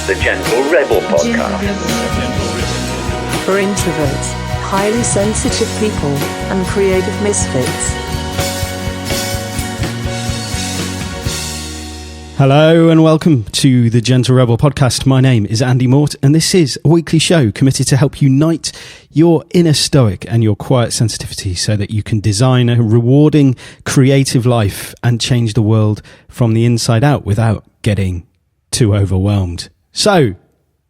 the Gentle Rebel Podcast. For introverts, highly sensitive people, and creative misfits. Hello and welcome to the Gentle Rebel Podcast. My name is Andy Mort, and this is a weekly show committed to help unite your inner stoic and your quiet sensitivity so that you can design a rewarding, creative life and change the world from the inside out without getting too overwhelmed. So,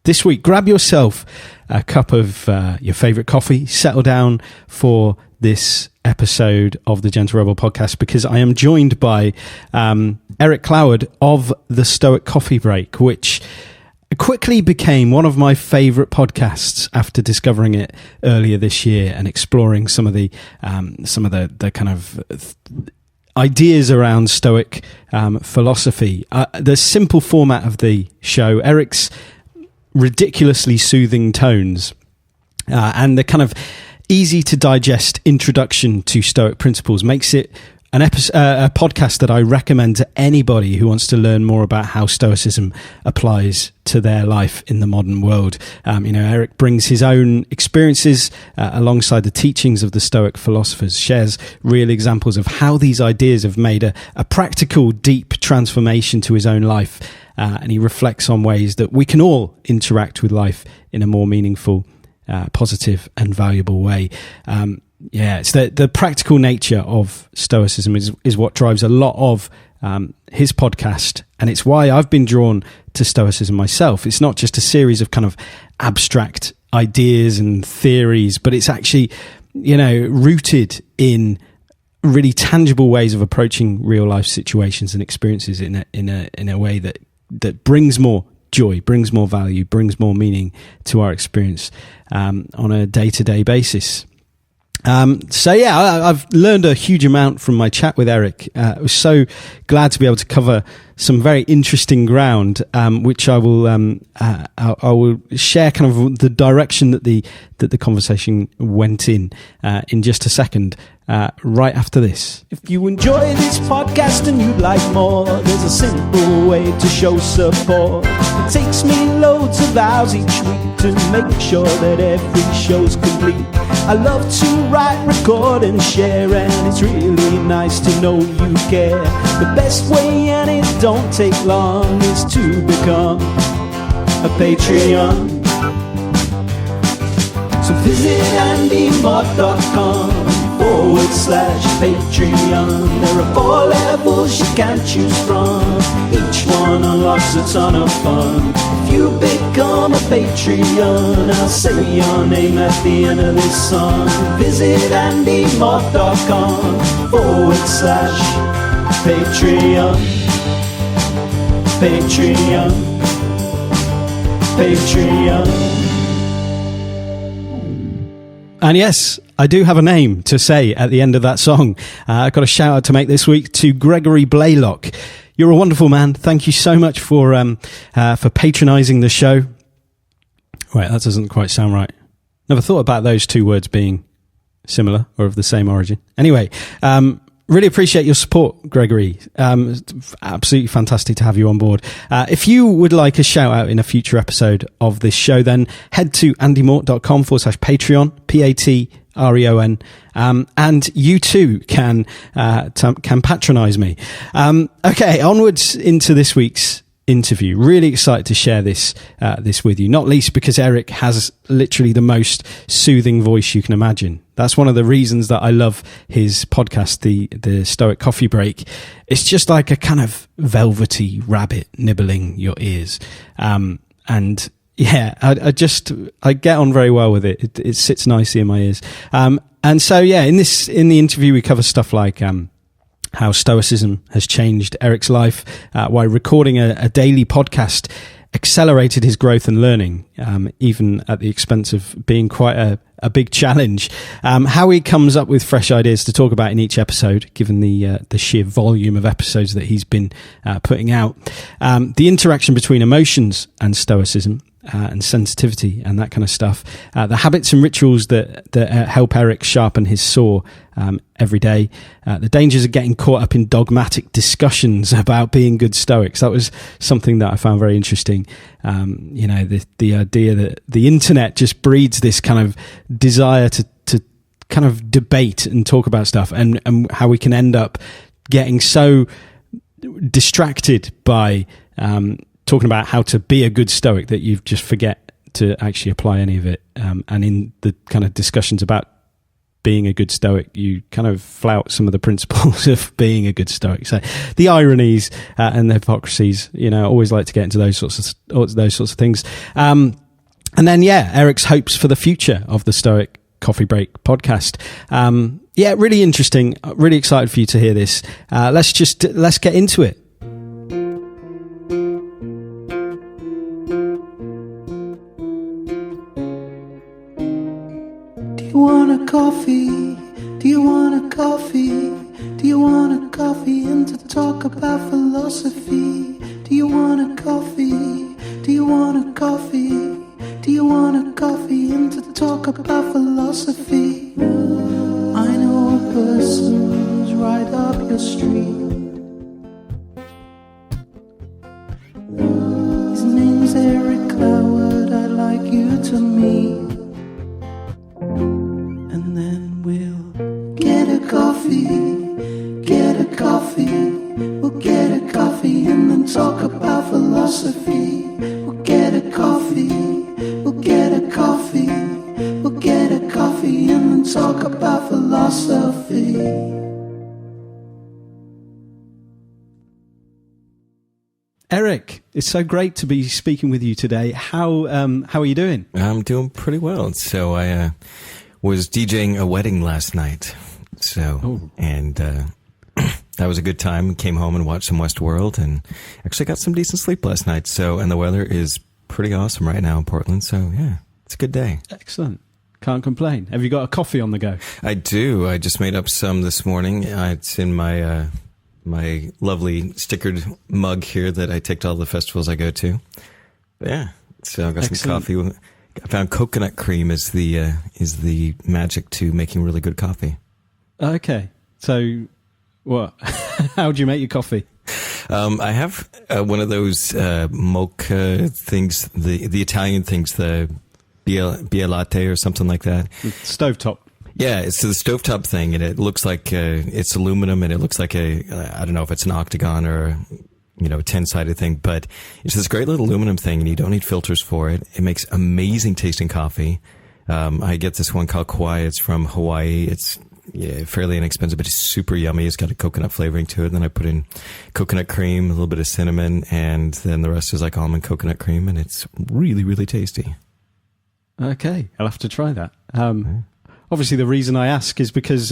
this week, grab yourself a cup of your favourite coffee, settle down for this episode of the Gentle Rebel Podcast, because I am joined by Erick Cloward of the Stoic Coffee Break, which quickly became one of my favourite podcasts after discovering it earlier this year and exploring some of the kind of ideas around Stoic philosophy. The simple format of the show, Erick's ridiculously soothing tones, and the kind of easy to digest introduction to Stoic principles makes it a podcast that I recommend to anybody who wants to learn more about how Stoicism applies to their life in the modern world. Erick brings his own experiences alongside the teachings of the Stoic philosophers, shares real examples of how these ideas have made a practical, deep transformation to his own life, and he reflects on ways that we can all interact with life in a more meaningful, positive and valuable way. It's the practical nature of Stoicism is what drives a lot of his podcast, and it's why I've been drawn to Stoicism myself. It's not just a series of kind of abstract ideas and theories, but it's actually, rooted in really tangible ways of approaching real life situations and experiences in a way that brings more joy, brings more value, brings more meaning to our experience on a day-to-day basis. I've learned a huge amount from my chat with Erick. I was so glad to be able to cover some very interesting ground, which I will share kind of the direction that the conversation went in just a second, right after this. If you enjoy this podcast and you'd like more, there's a simple way to show support. It takes me loads of hours each week to make sure that every show's complete. I love to write, record and share, and it's really nice to know you care. The best way, and it don't take long, is to become a Patreon. So visit andymott.com/Patreon. There are 4 levels you can choose from. Each one unlocks a ton of fun. If you become a Patreon, I'll say your name at the end of this song. Visit andymott.com/Patreon. Patreon. And yes, I do have a name to say at the end of that song. I've got a shout out to make this week to Gregory Blaylock. You're a wonderful man. Thank you so much for patronising the show. Wait, that doesn't quite sound right. Never thought about those two words being similar or of the same origin. Anyway, really appreciate your support, Gregory. Absolutely fantastic to have you on board. If you would like a shout out in a future episode of this show, then head to andymort.com/Patreon, Patreon. And you too can patronise me. Okay, onwards into this week's interview. Really excited to share this with you, not least because Erick has literally the most soothing voice you can imagine. That's one of the reasons that I love his podcast, the Stoic Coffee Break. It's just like a kind of velvety rabbit nibbling your ears. I get on very well with it. It sits nicely in my ears. In the interview we cover stuff like how Stoicism has changed Erick's life, why recording a daily podcast accelerated his growth and learning, even at the expense of being quite a big challenge. How he comes up with fresh ideas to talk about in each episode, given the sheer volume of episodes that he's been putting out. The interaction between emotions and Stoicism, and sensitivity and that kind of stuff. The habits and rituals that help Erick sharpen his saw every day. The dangers of getting caught up in dogmatic discussions about being good Stoics. That was something that I found very interesting. The idea that the internet just breeds this kind of desire to kind of debate and talk about stuff, and how we can end up getting so distracted by talking about how to be a good Stoic that you just forget to actually apply any of it. And in the kind of discussions about being a good Stoic, you kind of flout some of the principles of being a good Stoic. So the ironies and the hypocrisies, I always like to get into those sorts of things. And then, Erick's hopes for the future of the Stoic Coffee Break podcast. Really interesting. Really excited for you to hear this. Let's get into it. Do you want a coffee? Do you want a coffee? Do you want a coffee and to talk about philosophy? Do you want a coffee? Do you want a coffee? Do you want a coffee and to talk about philosophy? I know a person who's right up your street. His name's Erick Cloward, I'd like you to meet. And then we'll get a coffee, get a coffee. We'll get a coffee and then talk about philosophy. We'll get a coffee, we'll get a coffee. We'll get a coffee and then talk about philosophy. Erick, it's so great to be speaking with you today. How are you doing? I'm doing pretty well. So I was DJing a wedding last night. And that was a good time. Came home and watched some Westworld and actually got some decent sleep last night. And the weather is pretty awesome right now in Portland. So yeah, it's a good day. Excellent. Can't complain. Have you got a coffee on the go? I do. I just made up some this morning. It's in my my lovely stickered mug here that I take to all the festivals I go to. But yeah, so I got some coffee. I found coconut cream is the magic to making really good coffee. Okay, so what? How do you make your coffee? I have one of those mocha things, the Italian things, the Bia latte or something like that. Stovetop. Yeah, it's the stovetop thing, and it looks like it's aluminum, and it looks like I don't know if it's an octagon or a 10-sided thing, but it's this great little aluminum thing, and you don't need filters for it. It makes amazing tasting coffee. I get this one called Kauai. It's from Hawaii. It's fairly inexpensive, but it's super yummy. It's got a coconut flavoring to it. And then I put in coconut cream, a little bit of cinnamon, and then the rest is like almond coconut cream, and it's really, really tasty. Okay, I'll have to try that. Obviously, the reason I ask is because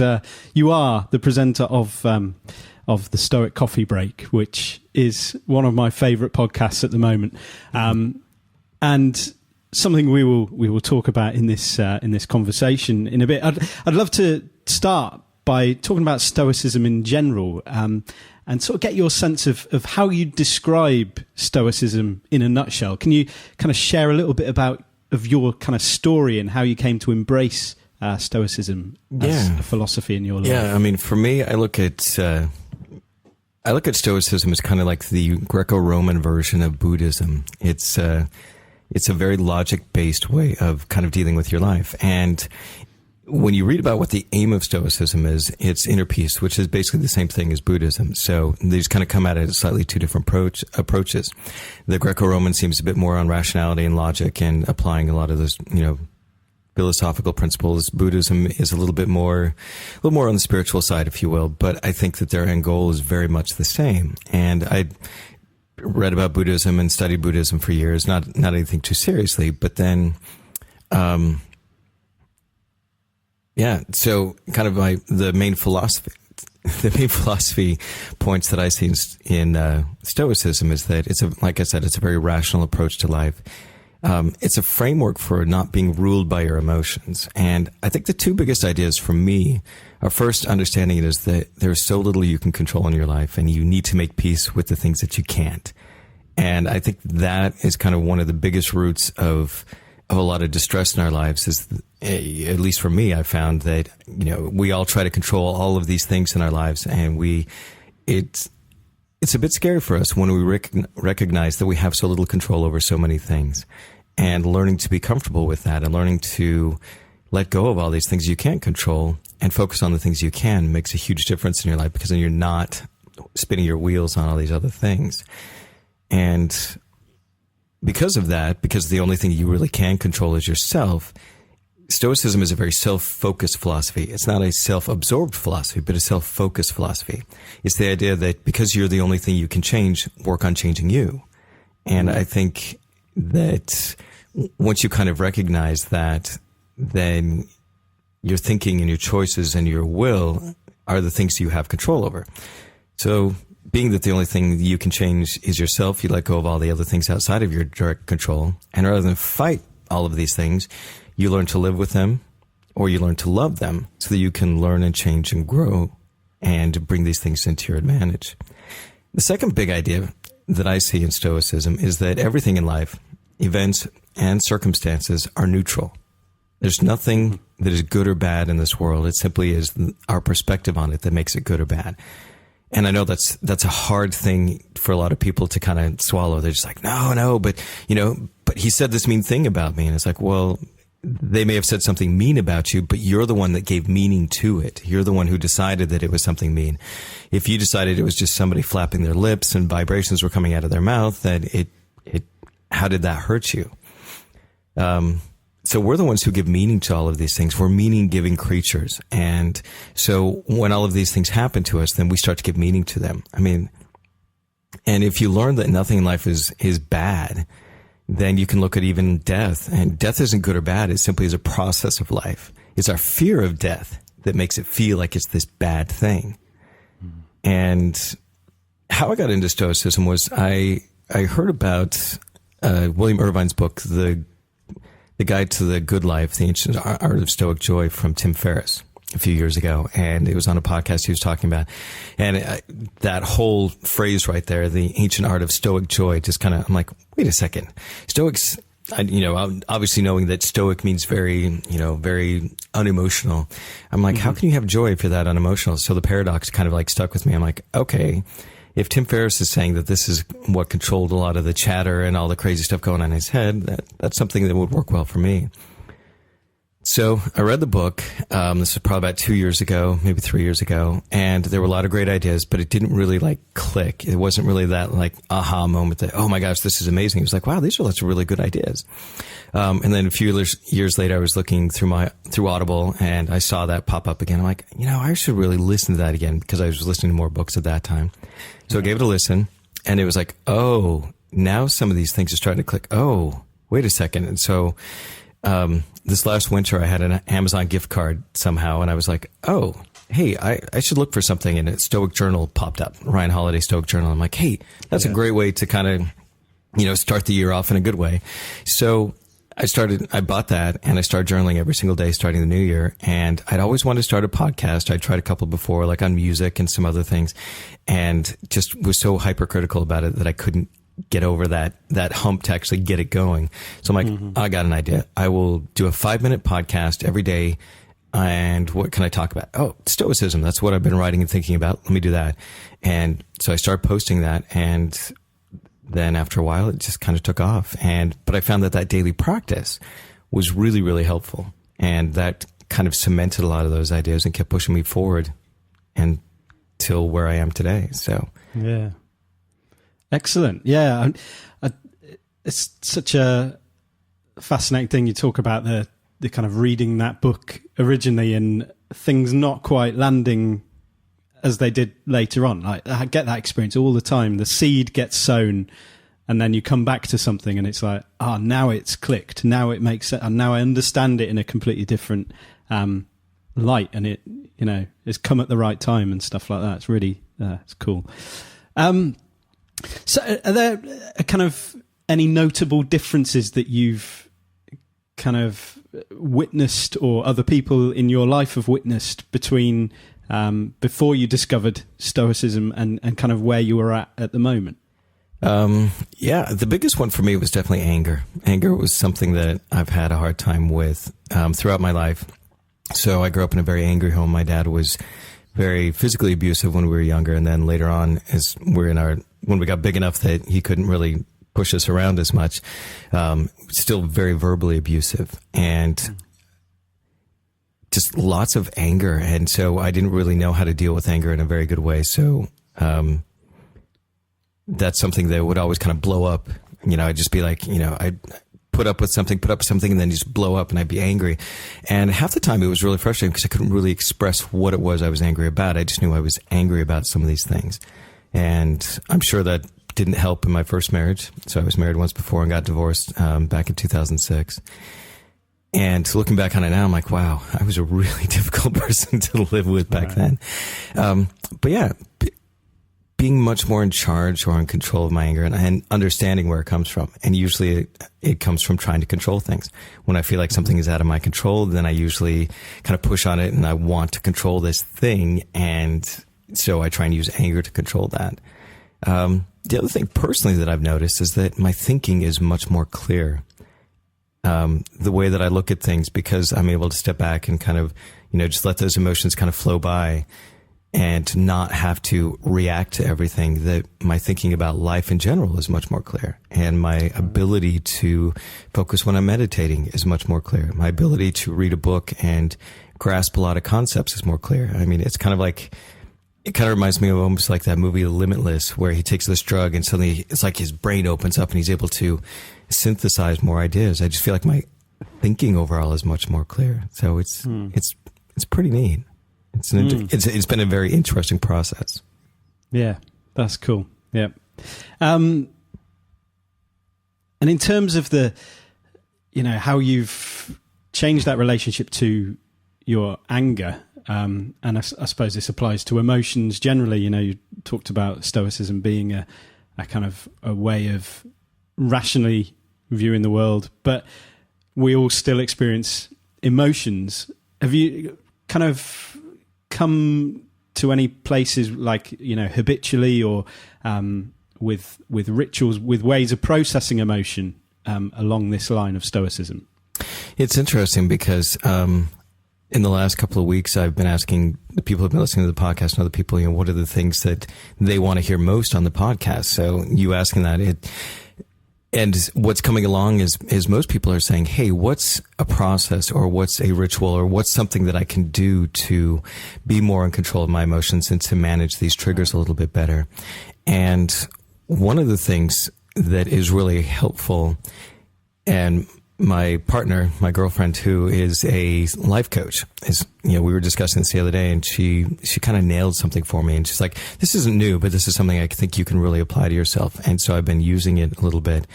you are the presenter of the Stoic Coffee Break, which is one of my favourite podcasts at the moment, and something we will talk about in this conversation in a bit. I'd love to start by talking about Stoicism in general, and sort of get your sense of how you describe Stoicism in a nutshell. Can you kind of share a little bit about your kind of story and how you came to embrace Stoicism as a philosophy in your life? Yeah, I mean, for me, I look at Stoicism as kind of like the Greco-Roman version of Buddhism. It's a very logic-based way of kind of dealing with your life. And when you read about what the aim of Stoicism is, it's inner peace, which is basically the same thing as Buddhism. So they just kind of come at it as slightly two different approaches. The Greco-Roman seems a bit more on rationality and logic and applying a lot of those, philosophical principles. Buddhism is a little more on the spiritual side, if you will. But I think that their end goal is very much the same. And I read about Buddhism and studied Buddhism for years, not anything too seriously, but then, so kind of the main philosophy points that I see in Stoicism is that like I said, it's a very rational approach to life. It's a framework for not being ruled by your emotions. And I think the two biggest ideas for me are, first, understanding it is that there's so little you can control in your life, and you need to make peace with the things that you can't. And I think that is kind of one of the biggest roots of a lot of distress in our lives is, at least for me, I found that, we all try to control all of these things in our lives, and it's a bit scary for us when we recognize that we have so little control over so many things, and learning to be comfortable with that and learning to let go of all these things you can't control and focus on the things you can makes a huge difference in your life, because then you're not spinning your wheels on all these other things. And because of that, because the only thing you really can control is yourself, Stoicism is a very self-focused philosophy. It's not a self-absorbed philosophy, but a self-focused philosophy. It's the idea that because you're the only thing you can change, work on changing you. And I think that once you kind of recognize that, then your thinking and your choices and your will are the things you have control over. So being that the only thing you can change is yourself, you let go of all the other things outside of your direct control. And rather than fight all of these things, you learn to live with them, or you learn to love them, so that you can learn and change and grow and bring these things into your advantage. The second big idea that I see in Stoicism is that everything in life, events and circumstances, are neutral. There's nothing that is good or bad in this world. It simply is our perspective on it that makes it good or bad. And I know that's a hard thing for a lot of people to kind of swallow. They're just like, no, but he said this mean thing about me. And it's like, well, they may have said something mean about you, but you're the one that gave meaning to it. You're the one who decided that it was something mean. If you decided it was just somebody flapping their lips and vibrations were coming out of their mouth, then how did that hurt you? So we're the ones who give meaning to all of these things. We're meaning-giving creatures. And so when all of these things happen to us, then we start to give meaning to them. I mean, and if you learn that nothing in life is bad, then you can look at even death. And death isn't good or bad. It simply is a process of life. It's our fear of death that makes it feel like it's this bad thing. And how I got into Stoicism was I heard about William Irvine's book, The Guide to the Good Life, The Ancient Art of Stoic Joy, from Tim Ferriss a few years ago. And it was on a podcast he was talking about. And that whole phrase right there, the ancient art of Stoic joy, just kind of, I'm like, wait a second. Stoics, obviously knowing that Stoic means very, very unemotional. I'm like, how can you have joy if you're that unemotional? So the paradox kind of like stuck with me. I'm like, okay, if Tim Ferriss is saying that this is what controlled a lot of the chatter and all the crazy stuff going on in his head, that's something that would work well for me. So I read the book. This was probably about 2 years ago, maybe 3 years ago. And there were a lot of great ideas, but it didn't really like click. It wasn't really that like aha moment that, oh my gosh, this is amazing. It was like, wow, these are lots of really good ideas. And then a few years later, I was looking through Audible, and I saw that pop up again. I'm like, I should really listen to that again, because I was listening to more books at that time. So I gave it a listen, and it was like, oh, now some of these things are starting to click. Oh, wait a second. And so, this last winter I had an Amazon gift card somehow, and I was like, oh, hey, I should look for something. And a Stoic Journal popped up, Ryan Holiday Stoic Journal. I'm like, hey, that's a great way to kind of, start the year off in a good way. So I bought that, and I started journaling every single day starting the new year. And I'd always wanted to start a podcast. I'd tried a couple before, like on music and some other things, and just was so hypercritical about it that I couldn't get over that hump to actually get it going. So I'm like, I got an idea. I will do a 5-minute podcast every day. And what can I talk about? Oh, Stoicism. That's what I've been writing and thinking about. Let me do that. And so I started posting that. And then after a while, it just kind of took off. But I found that daily practice was really, really helpful. And that kind of cemented a lot of those ideas and kept pushing me forward until where I am today. So, yeah. Excellent. Yeah. It's such a fascinating thing. You talk about the kind of reading that book originally and things not quite landing as they did later on. Like, I get that experience all the time. The seed gets sown, and then you come back to something and it's like, now it's clicked. Now it makes sense. And now I understand it in a completely different light, and it, it's come at the right time and stuff like that. It's really, it's cool. So are there kind of any notable differences that you've kind of witnessed, or other people in your life have witnessed, between before you discovered Stoicism and kind of where you were at the moment? Yeah, the biggest one for me was definitely anger. Anger was something that I've had a hard time with throughout my life. So I grew up in a very angry home. My dad was very physically abusive when we were younger, and then later on, when we got big enough that he couldn't really push us around as much, still very verbally abusive, and just lots of anger. And so I didn't really know how to deal with anger in a very good way. So that's something that would always kind of blow up. I'd just be like, I'd put up with something, and then just blow up, and I'd be angry. And half the time it was really frustrating because I couldn't really express what it was I was angry about. I just knew I was angry about some of these things. And I'm sure that didn't help in my first marriage. So I was married once before and got divorced back in 2006. And looking back on it now, I'm like, wow, I was a really difficult person to live with back then. But yeah, being much more in charge or in control of my anger and understanding where it comes from. And usually it comes from trying to control things. When I feel like something is out of my control, then I usually kind of push on it and I want to control this thing. And so I try and use anger to control that. The other thing personally that I've noticed is that my thinking is much more clear. The way that I look at things, because I'm able to step back and kind of, just let those emotions kind of flow by and not have to react to everything, that my thinking about life in general is much more clear. And my ability to focus when I'm meditating is much more clear. My ability to read a book and grasp a lot of concepts is more clear. I mean, it's kind of like, it kind of reminds me of almost like that movie Limitless, where he takes this drug and suddenly it's like his brain opens up and he's able to synthesize more ideas. I just feel like my thinking overall is much more clear. So it's pretty neat. It's been a very interesting process. Yeah, that's cool. Yeah. And in terms of how you've changed that relationship to your anger, and I suppose this applies to emotions generally. You talked about Stoicism being a kind of a way of rationally viewing the world, but we all still experience emotions. Have you kind of come to any places like, habitually or with rituals, with ways of processing emotion along this line of Stoicism? It's interesting because in the last couple of weeks, I've been asking the people who've been listening to the podcast and other people, what are the things that they want to hear most on the podcast? So you asking that, and what's coming along is most people are saying, hey, what's a process or what's a ritual or what's something that I can do to be more in control of my emotions and to manage these triggers a little bit better? And one of the things that is really helpful, and my partner, my girlfriend, who is a life coach, we were discussing this the other day, and she kind of nailed something for me. And she's like, this isn't new, but this is something I think you can really apply to yourself. And so I've been using it a little bit.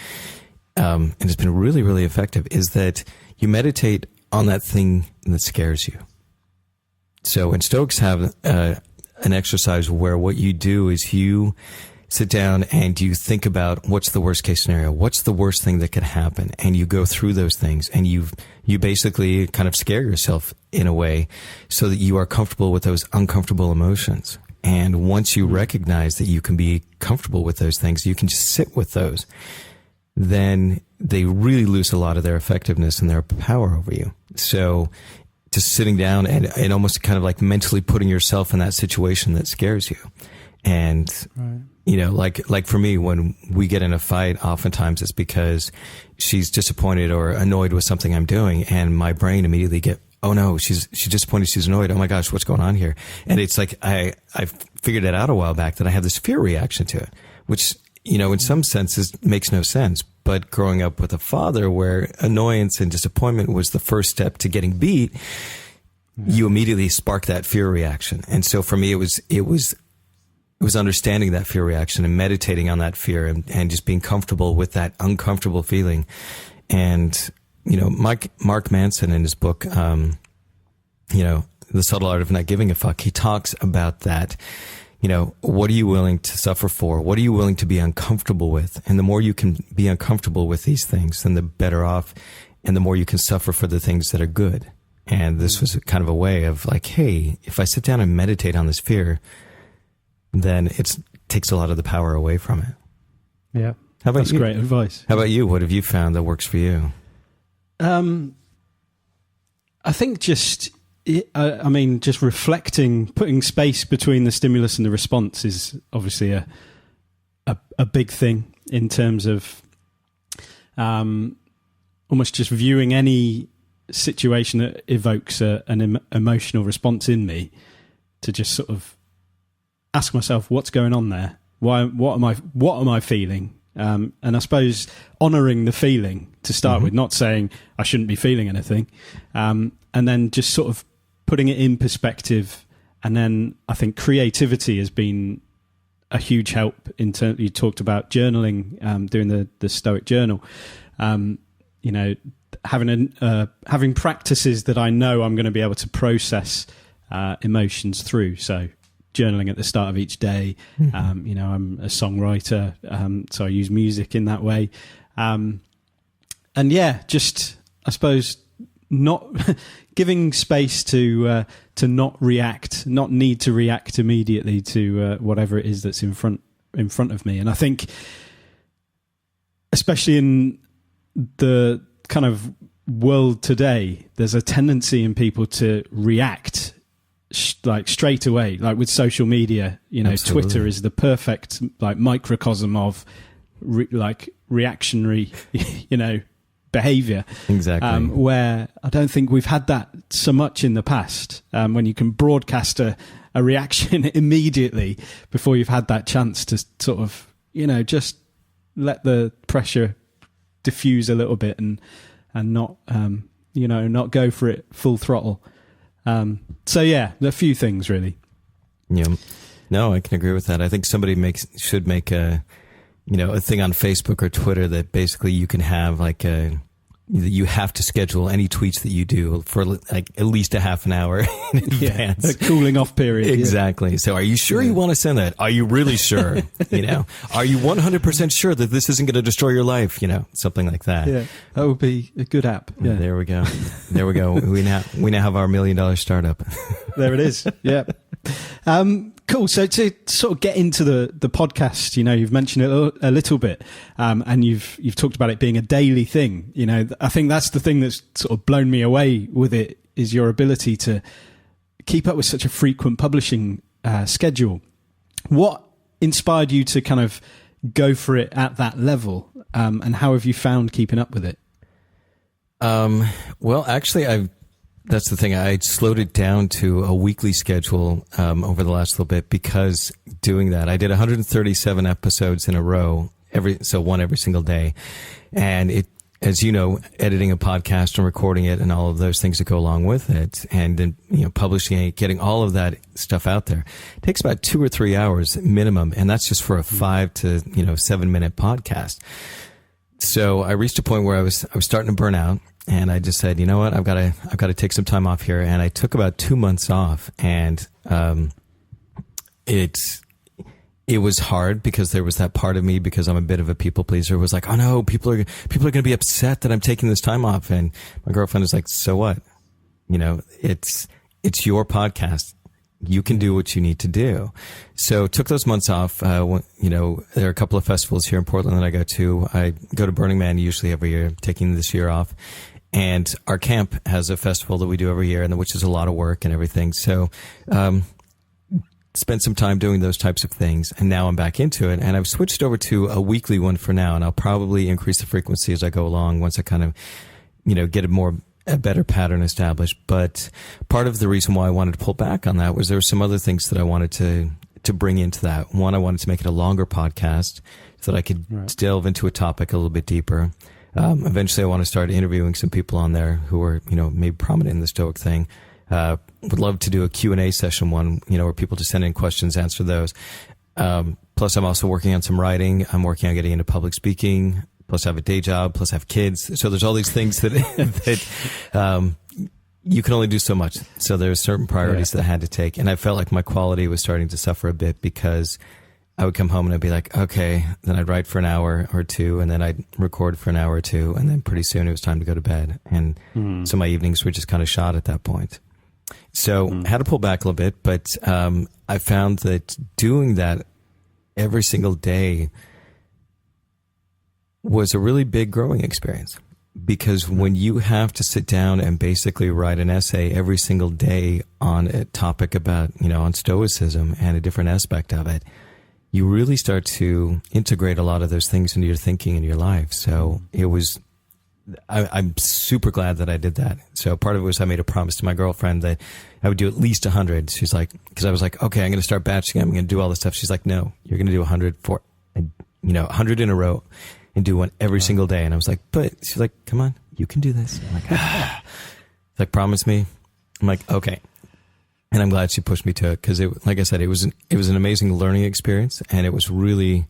And it's been really, really effective, is that you meditate on that thing that scares you. So when Stoics have an exercise where what you do is you sit down and you think about what's the worst case scenario, what's the worst thing that could happen, and you go through those things, and you basically kind of scare yourself in a way so that you are comfortable with those uncomfortable emotions. And once you recognize that you can be comfortable with those things, you can just sit with those, then they really lose a lot of their effectiveness and their power over you. So just sitting down and almost kind of like mentally putting yourself in that situation that scares you. And like for me, when we get in a fight, oftentimes it's because she's disappointed or annoyed with something I'm doing, and my brain immediately oh no, she's disappointed, she's annoyed. Oh my gosh, what's going on here? And it's like I figured it out a while back that I have this fear reaction to it, which in some senses makes no sense. But growing up with a father where annoyance and disappointment was the first step to getting beat, you immediately spark that fear reaction. And so for me, it was understanding that fear reaction and meditating on that fear and just being comfortable with that uncomfortable feeling. And, Mark Manson in his book, The Subtle Art of Not Giving a Fuck, he talks about that. What are you willing to suffer for? What are you willing to be uncomfortable with? And the more you can be uncomfortable with these things, then the better off, and the more you can suffer for the things that are good. And this was kind of a way of like, hey, if I sit down and meditate on this fear, then it takes a lot of the power away from it. Yeah. How about That's you? great advice. How about you? What have you found that works for you? I think just reflecting, putting space between the stimulus and the response is obviously a big thing in terms of almost just viewing any situation that evokes an emotional response in me, to just sort of ask myself, what's going on there? What am I feeling? And I suppose honouring the feeling to start with, not saying I shouldn't be feeling anything, and then just sort of putting it in perspective. And then I think creativity has been a huge help in terms. You talked about journaling, doing the Stoic journal. Having practices that I know I'm going to be able to process emotions through. So journaling at the start of each day. I'm a songwriter, so I use music in that way. Just I suppose not giving space to not need to react immediately to whatever it is that's in front of me. And I think, especially in the kind of world today, there's a tendency in people to react like straight away, like with social media. Absolutely. Twitter is the perfect like microcosm of reactionary behavior. Exactly. Where I don't think we've had that so much in the past, when you can broadcast a reaction immediately before you've had that chance to sort of just let the pressure diffuse a little bit and not not go for it full throttle. So yeah, a few things really. Yeah, no, I can agree with that. I think somebody should make a thing on Facebook or Twitter that basically you can have you have to schedule any tweets that you do for like at least a half an hour in advance. A cooling off period. Exactly. Yeah. So are you sure you want to send that? Are you really sure? Are you 100% sure that this isn't going to destroy your life? Something like that. Yeah. That would be a good app. Yeah. There we go. We now have our $1 million startup. There it is. Yeah. Cool. So to sort of get into the podcast, you've mentioned it a little bit, and you've talked about it being a daily thing. I think that's the thing that's sort of blown me away with it, is your ability to keep up with such a frequent publishing schedule. What inspired you to kind of go for it at that level, and how have you found keeping up with it? Well, actually, that's the thing. I slowed it down to a weekly schedule over the last little bit, because doing that, I did 137 episodes in a row, one every single day. And it, as you know, editing a podcast and recording it and all of those things that go along with it, and then publishing it, getting all of that stuff out there, it takes about 2 or 3 hours minimum, and that's just for a 5 to 7 minute podcast. So I reached a point where I was starting to burn out. And I just said, you know what, I've got to take some time off here. And I took about 2 months off, and it was hard, because there was that part of me, because I'm a bit of a people pleaser, was like, oh no, people are going to be upset that I'm taking this time off. And my girlfriend was like, so what? It's your podcast. You can do what you need to do. So took those months off. There are a couple of festivals here in Portland that I go to. I go to Burning Man usually every year, taking this year off. And our camp has a festival that we do every year, and which is a lot of work and everything. So, spent some time doing those types of things, and now I'm back into it. And I've switched over to a weekly one for now, and I'll probably increase the frequency as I go along once I kind of, get a better pattern established. But part of the reason why I wanted to pull back on that was there were some other things that I wanted to bring into that. One, I wanted to make it a longer podcast so that I could delve into a topic a little bit deeper. Eventually I want to start interviewing some people on there who are, maybe prominent in the Stoic thing. Would love to do a Q&A session one, where people just send in questions, answer those. Plus I'm also working on some writing. I'm working on getting into public speaking. Plus I have a day job, plus I have kids. So there's all these things that you can only do so much. So there's certain priorities that I had to take. And I felt like my quality was starting to suffer a bit, because I would come home and I'd be like, okay, then I'd write for an hour or two, and then I'd record for an hour or two, and then pretty soon it was time to go to bed. And so my evenings were just kind of shot at that point. So I had to pull back a little bit, but I found that doing that every single day was a really big growing experience. Because when you have to sit down and basically write an essay every single day on a topic about, on Stoicism and a different aspect of it, you really start to integrate a lot of those things into your thinking and your life. So it was, I'm super glad that I did that. So part of it was I made a promise to my girlfriend that I would do at least 100. She's like, because I was like, okay, I'm going to start batching. I'm going to do all this stuff. She's like, no, you're going to do 100 for, 100 in a row. And do one every single day. And I was like, but she's like, come on, you can do this. I'm like, She's like, promise me. I'm like, okay. And I'm glad she pushed me to it because, like I said, it was an amazing learning experience, and it was really,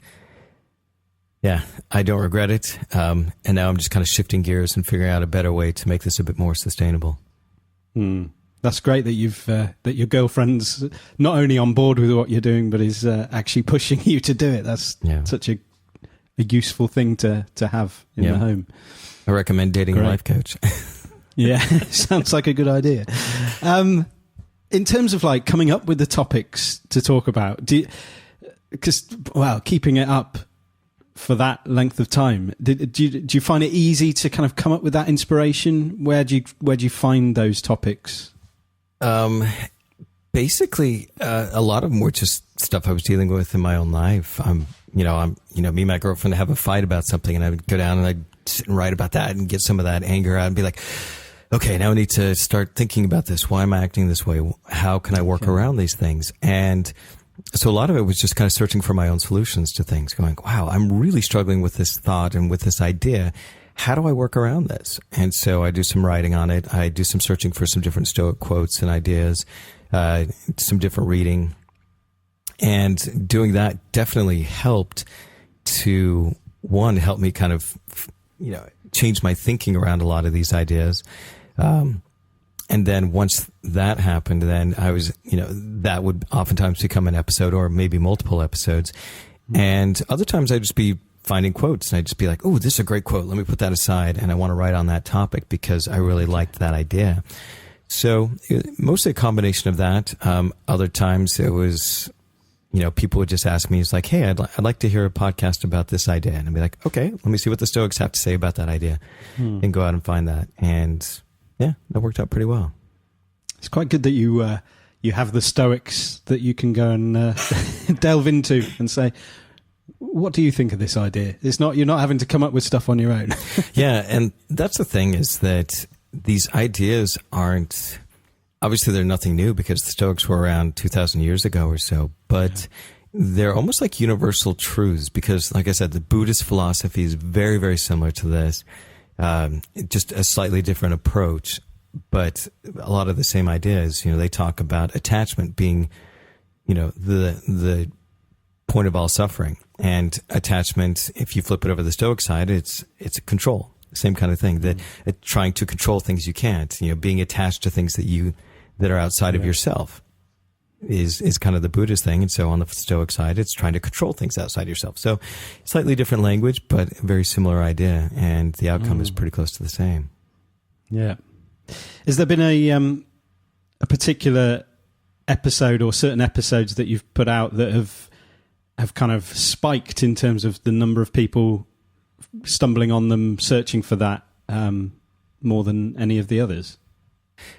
I don't regret it. And now I'm just kind of shifting gears and figuring out a better way to make this a bit more sustainable. That's great that that your girlfriend's not only on board with what you're doing, but is actually pushing you to do it. That's such a useful thing to have in the home. I recommend dating a life coach. Yeah, sounds like a good idea. In terms of like coming up with the topics to talk about, keeping it up for that length of time, do you find it easy to kind of come up with that inspiration? Where do you find those topics? Basically, a lot of them were just stuff I was dealing with in my own life. Me and my girlfriend have a fight about something, and I would go down and I'd sit and write about that and get some of that anger out and be like, okay, now I need to start thinking about this. Why am I acting this way? How can I work around these things? And so a lot of it was just kind of searching for my own solutions to things, going, wow, I'm really struggling with this thought and with this idea. How do I work around this? And so I do some writing on it. I do some searching for some different Stoic quotes and ideas, some different reading. And doing that definitely helped to, one, help me kind of, change my thinking around a lot of these ideas. And then once that happened, then I was, that would oftentimes become an episode or maybe multiple episodes. And other times I'd just be finding quotes and I'd just be like, oh, this is a great quote. Let me put that aside. And I want to write on that topic because I really liked that idea. So mostly a combination of that. Other times it was, people would just ask me, it's like, hey, I'd like to hear a podcast about this idea. And I'd be like, okay, let me see what the Stoics have to say about that idea and go out and find that. And that worked out pretty well. It's quite good that you have the Stoics that you can go and delve into and say, what do you think of this idea? You're not having to come up with stuff on your own. Yeah. And that's the thing, is that these ideas aren't, obviously they're nothing new because the Stoics were around 2,000 years ago or so, but they're almost like universal truths because, like I said, the Buddhist philosophy is very, very similar to this, just a slightly different approach, but a lot of the same ideas. They talk about attachment being, the point of all suffering, and attachment, if you flip it over the Stoic side, it's a control. Same kind of thing, that trying to control things you can't, being attached to things that are outside of yourself is kind of the Buddhist thing. And so on the Stoic side, it's trying to control things outside yourself. So slightly different language, but a very similar idea. And the outcome is pretty close to the same. Yeah. Has there been a particular episode or certain episodes that you've put out that have kind of spiked in terms of the number of people stumbling on them, searching for that more than any of the others?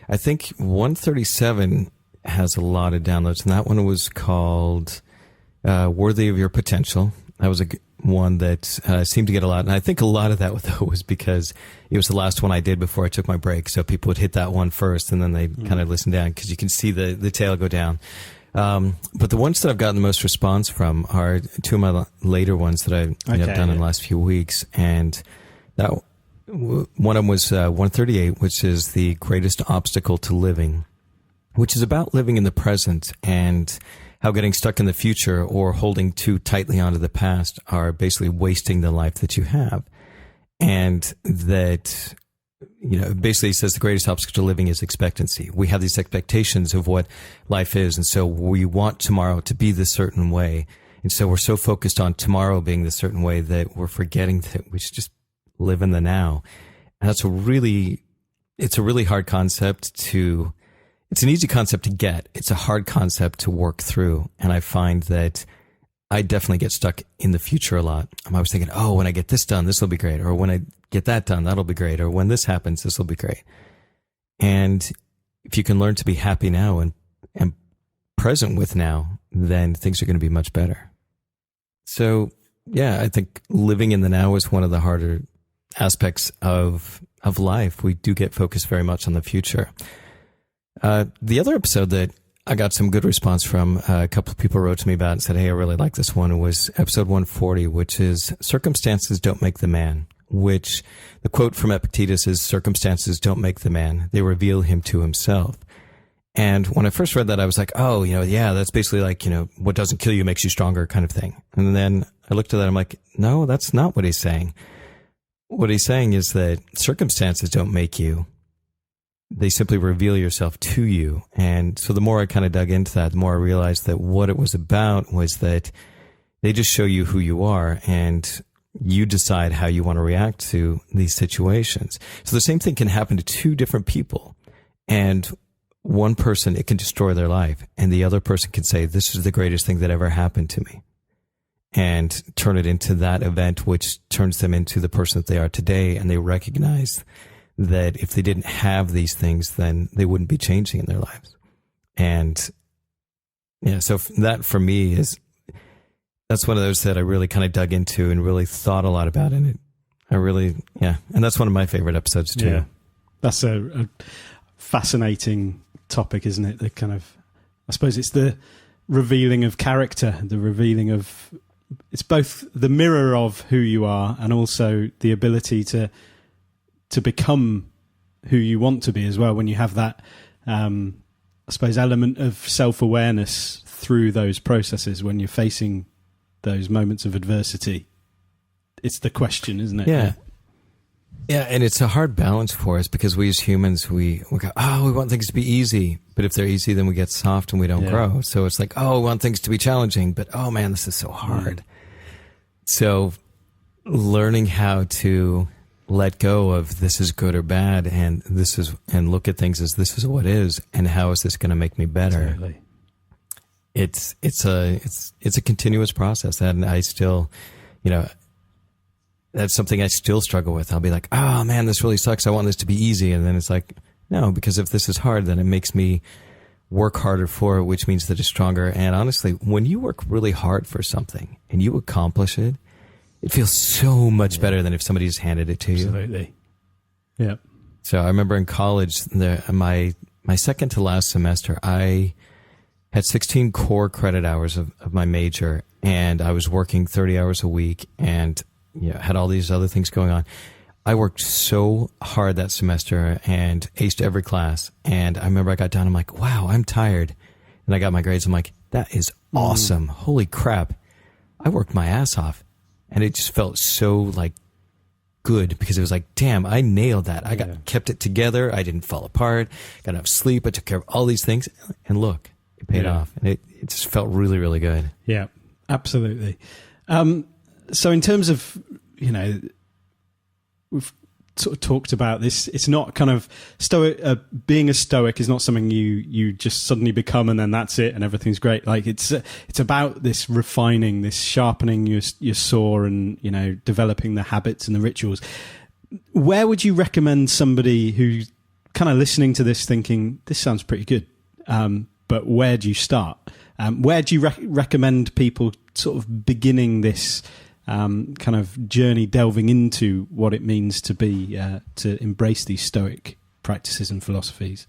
I think 137 has a lot of downloads, and that one was called Worthy of Your Potential. That was one that seemed to get a lot, and I think a lot of that though was because it was the last one I did before I took my break, so people would hit that one first, and then they kind of listen down because you can see the tail go down. But the ones that I've gotten the most response from are two of my later ones that I've done in the last few weeks. And that one of them was 138, which is the greatest obstacle to living, which is about living in the present and how getting stuck in the future or holding too tightly onto the past are basically wasting the life that you have. And that, basically it says the greatest obstacle to living is expectancy. We have these expectations of what life is. And so we want tomorrow to be this certain way. And so we're so focused on tomorrow being this certain way that we're forgetting that we should just live in the now. And it's a really hard concept it's an easy concept to get. It's a hard concept to work through. And I find that I definitely get stuck in the future a lot. I'm always thinking, oh, when I get this done, this will be great. Or when I get that done, that'll be great. Or when this happens, this will be great. And if you can learn to be happy now and present with now, then things are going to be much better. So, yeah, I think living in the now is one of the harder aspects of life. We do get focused very much on the future. The other episode that I got some good response from, a couple of people wrote to me about and said, hey, I really like this one, was episode 140, which is circumstances don't make the man, which the quote from Epictetus is, circumstances don't make the man, they reveal him to himself. And when I first read that, I was like, oh, yeah, that's basically like, what doesn't kill you makes you stronger kind of thing. And then I looked at that, I'm like, no, that's not what he's saying. What he's saying is that circumstances don't make you. They simply reveal yourself to you. And so the more I kind of dug into that, the more I realized that what it was about was that they just show you who you are and you decide how you want to react to these situations. So the same thing can happen to two different people. And one person, it can destroy their life. And the other person can say, this is the greatest thing that ever happened to me. And turn it into that event, which turns them into the person that they are today. And they recognize that if they didn't have these things, then they wouldn't be changing in their lives. And yeah, so that for me that's one of those that I really kind of dug into and really thought a lot about. And and that's one of my favorite episodes too. Yeah. That's a fascinating topic, isn't it? The kind of, I suppose it's the revealing of character, the revealing of, it's both the mirror of who you are and also the ability to become who you want to be as well. When you have that, I suppose, element of self-awareness through those processes, when you're facing those moments of adversity, it's the question, isn't it? Yeah. Yeah, and it's a hard balance for us because we as humans, we go, oh, we want things to be easy. But if they're easy, then we get soft and we don't grow. So it's like, oh, we want things to be challenging, but oh man, this is so hard. So learning how to let go of this is good or bad and look at things as this is what is and how is this going to make me better? Absolutely. It's a continuous process, and I still, that's something I still struggle with. I'll be like, oh man, this really sucks. I want this to be easy. And then it's like, no, because if this is hard, then it makes me work harder for it, which means that it's stronger. And honestly, when you work really hard for something and you accomplish it, it feels so much better than if somebody just handed it to you. Absolutely. Yeah. So I remember in college, my second to last semester, I had 16 core credit hours of my major, and I was working 30 hours a week and had all these other things going on. I worked so hard that semester and aced every class. And I remember I got done, I'm like, wow, I'm tired. And I got my grades. I'm like, that is awesome. Holy crap. I worked my ass off. And it just felt so like good because it was like, damn, I nailed that. I kept it together. I didn't fall apart. Got enough sleep. I took care of all these things. And look, it paid off. And it just felt really, really good. Yeah, absolutely. So in terms of, we've sort of talked about this. It's not kind of stoic. Being a stoic is not something you just suddenly become and then that's it and everything's great. Like it's about this refining, this sharpening your saw and developing the habits and the rituals. Where would you recommend somebody who's kind of listening to this thinking this sounds pretty good, but where do you start? Where do you recommend people sort of beginning this kind of journey, delving into what it means to be to embrace these Stoic practices and philosophies?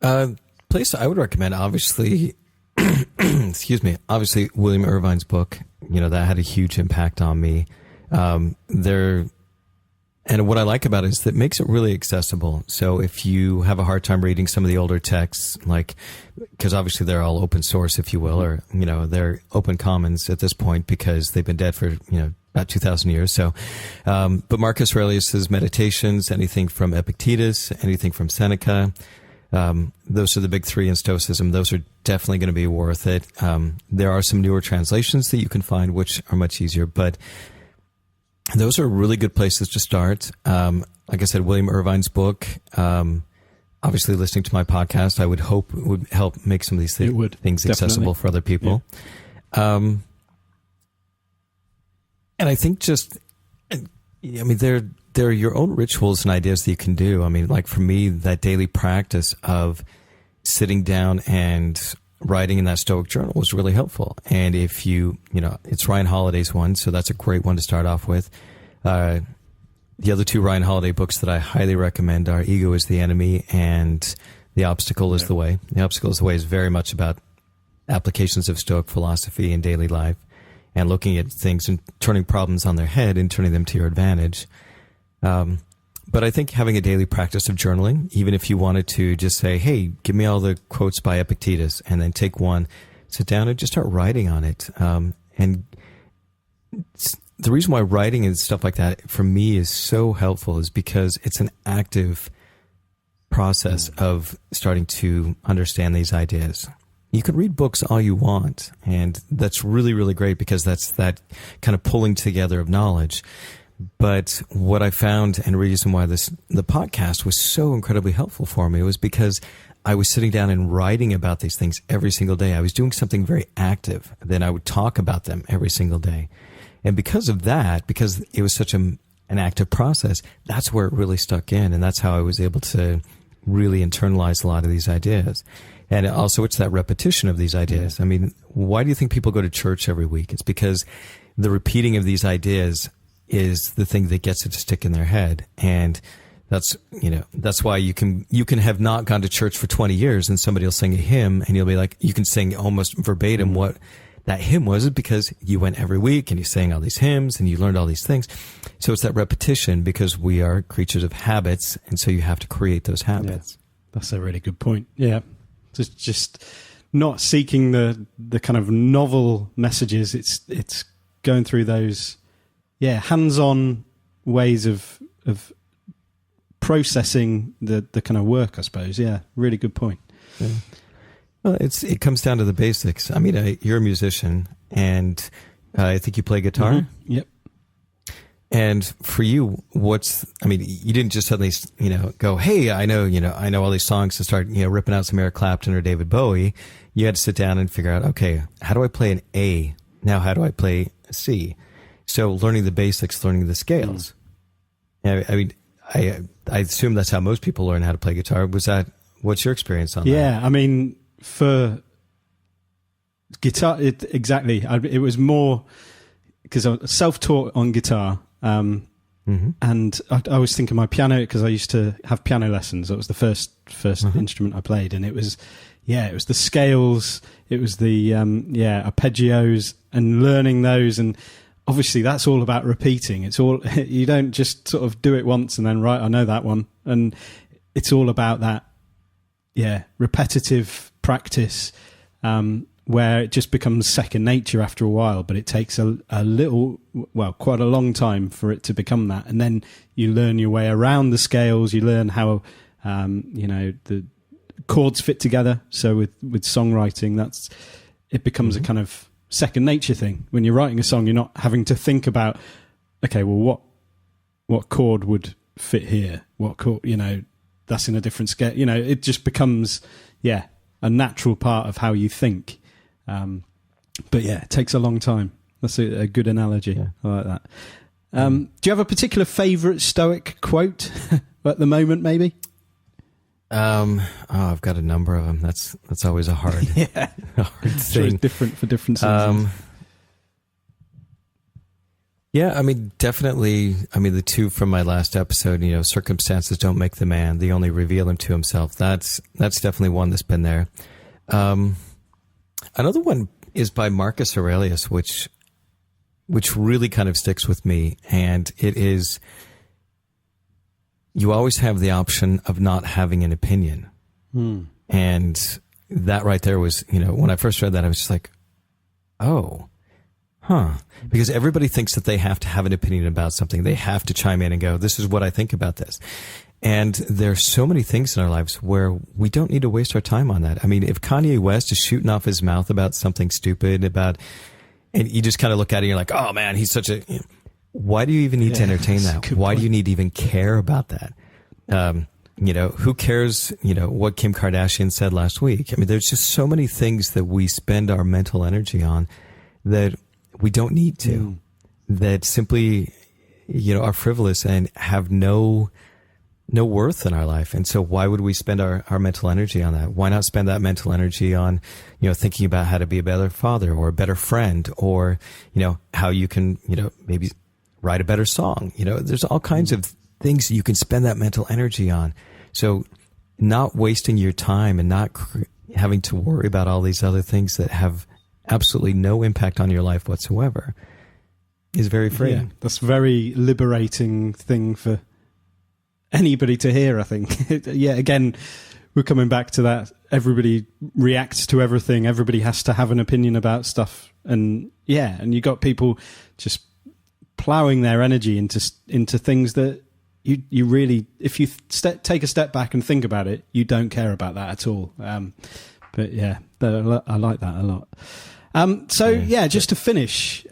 Place I would recommend, obviously, obviously William Irvine's book. That had a huge impact on me. And what I like about it is that it makes it really accessible. So if you have a hard time reading some of the older texts, because obviously they're all open source, if you will, or, they're open commons at this point because they've been dead for, about 2,000 years. So, but Marcus Aurelius's Meditations, anything from Epictetus, anything from Seneca, those are the big three in Stoicism. Those are definitely going to be worth it. There are some newer translations that you can find, which are much easier, but those are really good places to start. Like I said, William Irvine's book, obviously listening to my podcast, I would hope it would help make some of these things definitely accessible for other people. Yeah. And I think there are your own rituals and ideas that you can do. I mean, like for me, that daily practice of sitting down and writing in that Stoic journal was really helpful. And if it's Ryan Holiday's one, so that's a great one to start off with. The other two Ryan Holiday books that I highly recommend are Ego is the Enemy and The Obstacle is the Way. The Obstacle is the Way is very much about applications of Stoic philosophy in daily life and looking at things and turning problems on their head and turning them to your advantage. But I think having a daily practice of journaling, even if you wanted to just say, hey, give me all the quotes by Epictetus, and then take one, sit down and just start writing on it. And the reason why writing and stuff like that for me is so helpful is because it's an active process of starting to understand these ideas. You can read books all you want, and that's really, really great because that's that kind of pulling together of knowledge. But what I found, and the reason why the podcast was so incredibly helpful for me, was because I was sitting down and writing about these things every single day. I was doing something very active. Then I would talk about them every single day. And because of that, because it was such an active process, that's where it really stuck in. And that's how I was able to really internalize a lot of these ideas. And also it's that repetition of these ideas. I mean, why do you think people go to church every week? It's because the repeating of these ideas is the thing that gets it to stick in their head. And that's why you can have not gone to church for 20 years and somebody will sing a hymn and you'll be like, you can sing almost verbatim what that hymn was, because you went every week and you sang all these hymns and you learned all these things. So it's that repetition, because we are creatures of habits. And so you have to create those habits. Yeah, that's a really good point. Yeah. Just not seeking the kind of novel messages. It's going through those, hands-on ways of processing the kind of work, I suppose. Yeah, really good point. Yeah. Well, it comes down to the basics. I mean, you're a musician, and I think you play guitar. Mm-hmm. Yep. And for you, you didn't just suddenly, go, hey, I know all these songs, and start, ripping out some Erick Clapton or David Bowie. You had to sit down and figure out, okay, how do I play an A? Now, how do I play a C? So learning the basics, learning the scales. I mean, I assume that's how most people learn how to play guitar. What's your experience on that? Yeah, I mean, for guitar, exactly. It was more because I was self-taught on guitar. And I was thinking my piano, because I used to have piano lessons. That was the first instrument I played. And it was the scales, it was the, arpeggios, and learning those. And obviously that's all about repeating. It's all, you don't just sort of do it once and then, right, I know that one. And it's all about that, repetitive practice, where it just becomes second nature after a while, but it takes quite a long time for it to become that. And then you learn your way around the scales, you learn how, the chords fit together. So with songwriting, it becomes a kind of second nature thing. When you're writing a song, you're not having to think about, okay, well, what chord would fit here? What chord, that's in a different scale. It just becomes, a natural part of how you think. But it takes a long time. That's a good analogy. Yeah. I like that. Do you have a particular favorite Stoic quote at the moment, maybe? I've got a number of them. That's always a hard, a hard thing. Sure, it's different for different seasons. Definitely. The two from my last episode, circumstances don't make the man, they only reveal him to himself. That's definitely one that's been there. Another one is by Marcus Aurelius, which really kind of sticks with me. And it is, you always have the option of not having an opinion. And that right there was, when I first read that, I was just like, oh, because everybody thinks that they have to have an opinion about something. They have to chime in and go, this is what I think about this. And there's so many things in our lives where we don't need to waste our time on that. I mean, if Kanye West is shooting off his mouth about something stupid and you just kind of look at it and you're like, oh man, he's such why do you even need to entertain that? Why do you need to even care about that? who cares, what Kim Kardashian said last week? I mean, there's just so many things that we spend our mental energy on that we don't need to, that simply, are frivolous and have no worth in our life. And so why would we spend our mental energy on that? Why not spend that mental energy on, thinking about how to be a better father or a better friend, or, how you can, maybe write a better song. There's all kinds of things you can spend that mental energy on. So not wasting your time and not having to worry about all these other things that have absolutely no impact on your life whatsoever is very freeing. Yeah, that's a very liberating thing for anybody to hear, I think. Yeah, again, we're coming back to that. Everybody reacts to everything. Everybody has to have an opinion about stuff. And and you got people just plowing their energy into things that you really, if you take a step back and think about it, you don't care about that at all. But yeah, I like that a lot. Just to finish,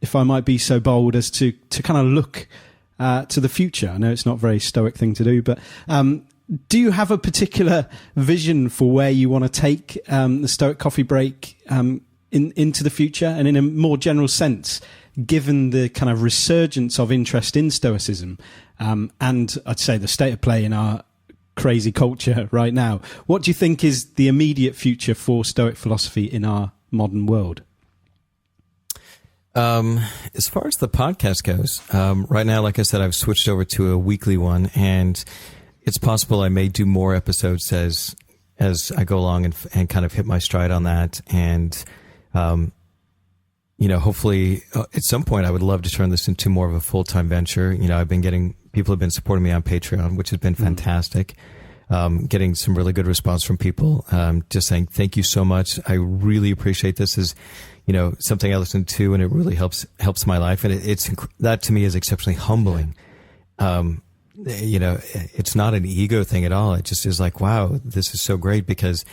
if I might be so bold as to kind of look to the future. I know it's not a very Stoic thing to do, but do you have a particular vision for where you want to take the Stoic Coffee Break into the future, and in a more general sense, given the kind of resurgence of interest in Stoicism, and I'd say the state of play in our crazy culture right now, what do you think is the immediate future for Stoic philosophy in our modern world? As far as the podcast goes, right now, like I said, I've switched over to a weekly one, and it's possible I may do more episodes as I go along and kind of hit my stride on that. And, hopefully at some point I would love to turn this into more of a full-time venture. People have been supporting me on Patreon, which has been fantastic. Getting some really good response from people, just saying, thank you so much. I really appreciate this. Is, something I listen to, and it really helps my life. And that to me is exceptionally humbling. It's not an ego thing at all. It just is like, wow, this is so great. Because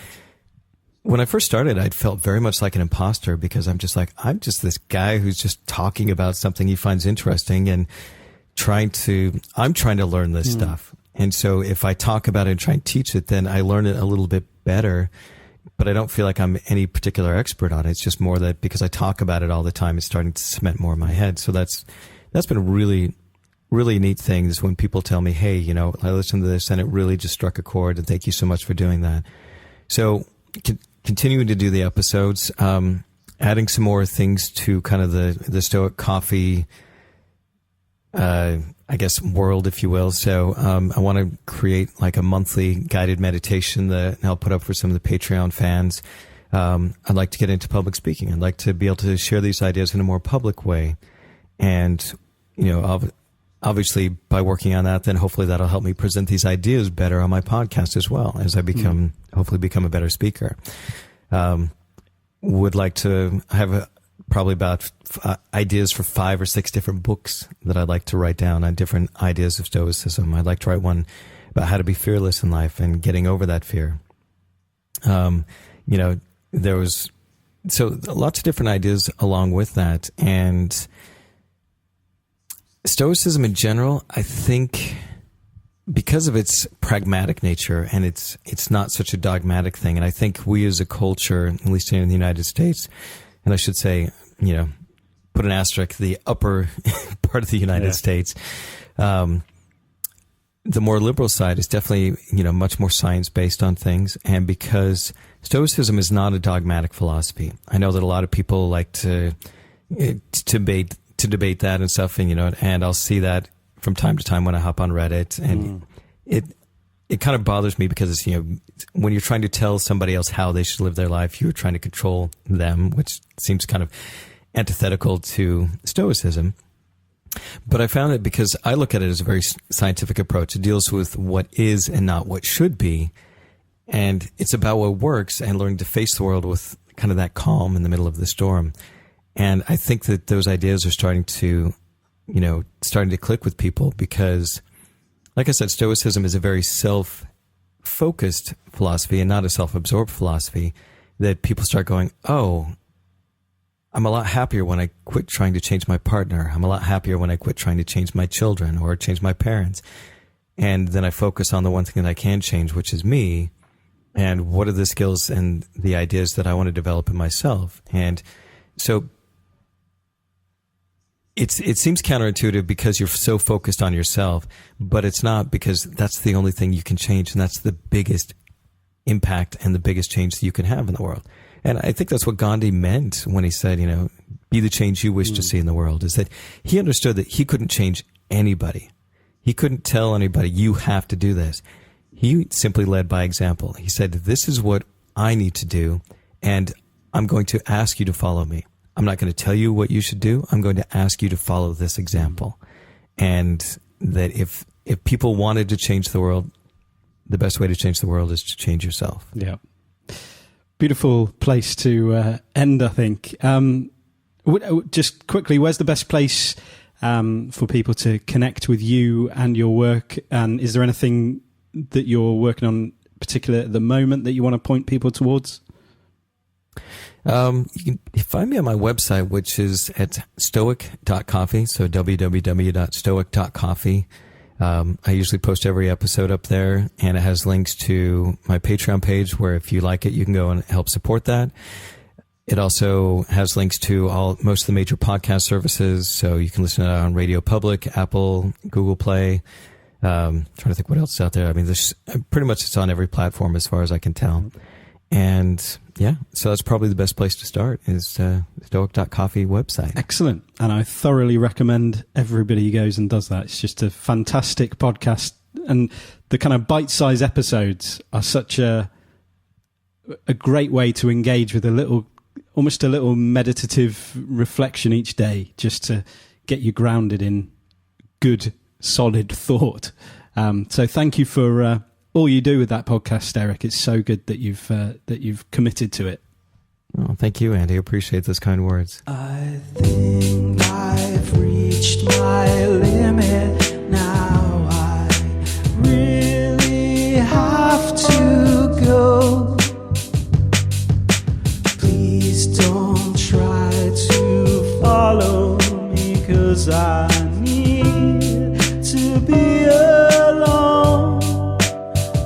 when I first started, I felt very much like an imposter, because I'm just this guy who's just talking about something he finds interesting and I'm trying to learn this stuff. And so if I talk about it and try and teach it, then I learn it a little bit better, but I don't feel like I'm any particular expert on it. It's just more that because I talk about it all the time, it's starting to cement more in my head. So that's been a really, really neat thing, is when people tell me, hey, I listened to this and it really just struck a chord, and thank you so much for doing that. So continuing to do the episodes, adding some more things to kind of the Stoic Coffee world, if you will. So I want to create like a monthly guided meditation that I'll put up for some of the Patreon fans. I'd like to get into public speaking. I'd like to be able to share these ideas in a more public way. And, obviously by working on that, then hopefully that'll help me present these ideas better on my podcast as well, as I hopefully become a better speaker. Would like to have probably about ideas for 5 or 6 different books that I'd like to write down on different ideas of Stoicism. I'd like to write one about how to be fearless in life and getting over that fear. There was lots of different ideas along with that. And Stoicism in general, I think, because of its pragmatic nature, and it's not such a dogmatic thing. And I think we as a culture, at least in the United States, and I should say, put an asterisk, the upper part of the United States, the more liberal side is definitely, much more science-based on things. And because Stoicism is not a dogmatic philosophy, I know that a lot of people like to debate that and stuff, and I'll see that from time to time when I hop on Reddit, and it kind of bothers me, because it's, when you're trying to tell somebody else how they should live their life, you're trying to control them, which seems kind of antithetical to Stoicism. But I found that because I look at it as a very scientific approach, it deals with what is and not what should be. And it's about what works and learning to face the world with kind of that calm in the middle of the storm. And I think that those ideas are starting to click with people, because, like I said, Stoicism is a very self-focused philosophy and not a self-absorbed philosophy, that people start going, oh, I'm a lot happier when I quit trying to change my partner. I'm a lot happier when I quit trying to change my children or change my parents. And then I focus on the one thing that I can change, which is me. And what are the skills and the ideas that I want to develop in myself? And so it seems counterintuitive because you're so focused on yourself, but it's not, because that's the only thing you can change. And that's the biggest impact and the biggest change that you can have in the world. And I think that's what Gandhi meant when he said, be the change you wish to see in the world, is that he understood that he couldn't change anybody. He couldn't tell anybody, you have to do this. He simply led by example. He said, this is what I need to do, and I'm going to ask you to follow me. I'm not going to tell you what you should do. I'm going to ask you to follow this example. And that if people wanted to change the world, the best way to change the world is to change yourself. Yeah. Beautiful place to end, I think. Just quickly, where's the best place for people to connect with you and your work? And is there anything that you're working on particular at the moment that you want to point people towards? You can find me on my website, which is at stoic.coffee. So www.stoic.coffee. I usually post every episode up there, and it has links to my Patreon page where if you like it, you can go and help support that. It also has links to most of the major podcast services. So you can listen to it on Radio Public, Apple, Google Play. Trying to think what else is out there. I mean, there's pretty much it's on every platform as far as I can tell. And yeah, so that's probably the best place to start is stoic.coffee website. Excellent. And I thoroughly recommend everybody goes and does that. It's just a fantastic podcast. And the kind of bite-sized episodes are such a great way to engage with almost a little meditative reflection each day, just to get you grounded in good, solid thought. So thank you for all you do with that podcast, Erick. It's so good that you've committed to it. Oh, thank you, Andy. I appreciate those kind words. I think I've reached my limit now. I really have to go. Please don't try to follow me, 'cause I need to be alone.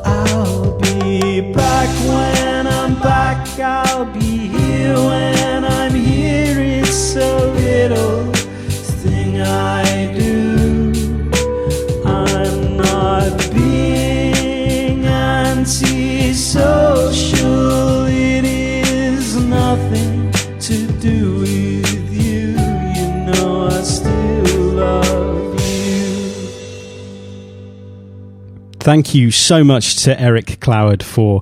I'll be back when I'm back. I'll be here when I'm here. It's a little thing I do. I'm not being antisocial. It is nothing to do with you. You know I still love you. Thank you so much to Erick Cloward for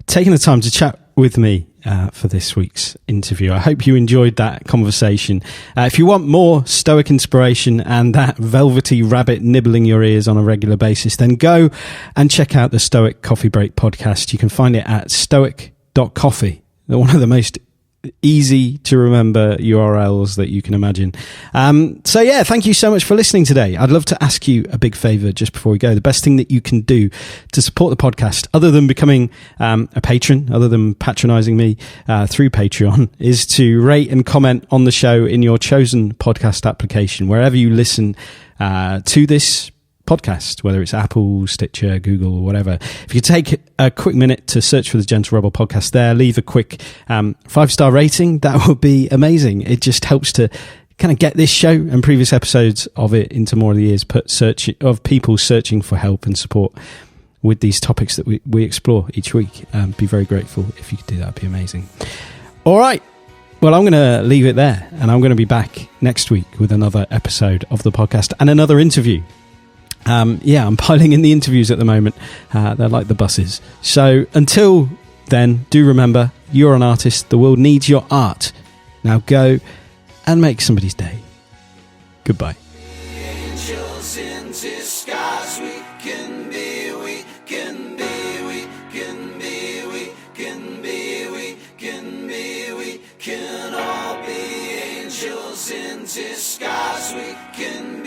taking the time to chat with me for this week's interview. I hope you enjoyed that conversation. If you want more Stoic inspiration and that velvety rabbit nibbling your ears on a regular basis, then go and check out the Stoic Coffee Break Podcast. You can find it at stoic.coffee. They're one of the most easy to remember URLs that you can imagine. So yeah, thank you so much for listening today. I'd love to ask you a big favor just before we go. The best thing that you can do to support the podcast, other than becoming a patron, other than patronizing me through Patreon, is to rate and comment on the show in your chosen podcast application, wherever you listen to this podcast, whether it's Apple, Stitcher, Google, or whatever. If you take a quick minute to search for the Gentle Rebel podcast there, leave a quick 5-star rating, that would be amazing. It just helps to kind of get this show and previous episodes of it into more of the ears of people searching for help and support with these topics that we explore each week. Be very grateful if you could do that. It'd be amazing. All right. Well, I'm going to leave it there, and I'm going to be back next week with another episode of the podcast and another interview. I'm piling in the interviews at the moment. They're like the buses. So until then, do remember, you're an artist. The world needs your art. Now go and make somebody's day. Goodbye. Angels in disguise, we can be, we can be, we can be, we can be, we can be, we can all be angels in disguise, we can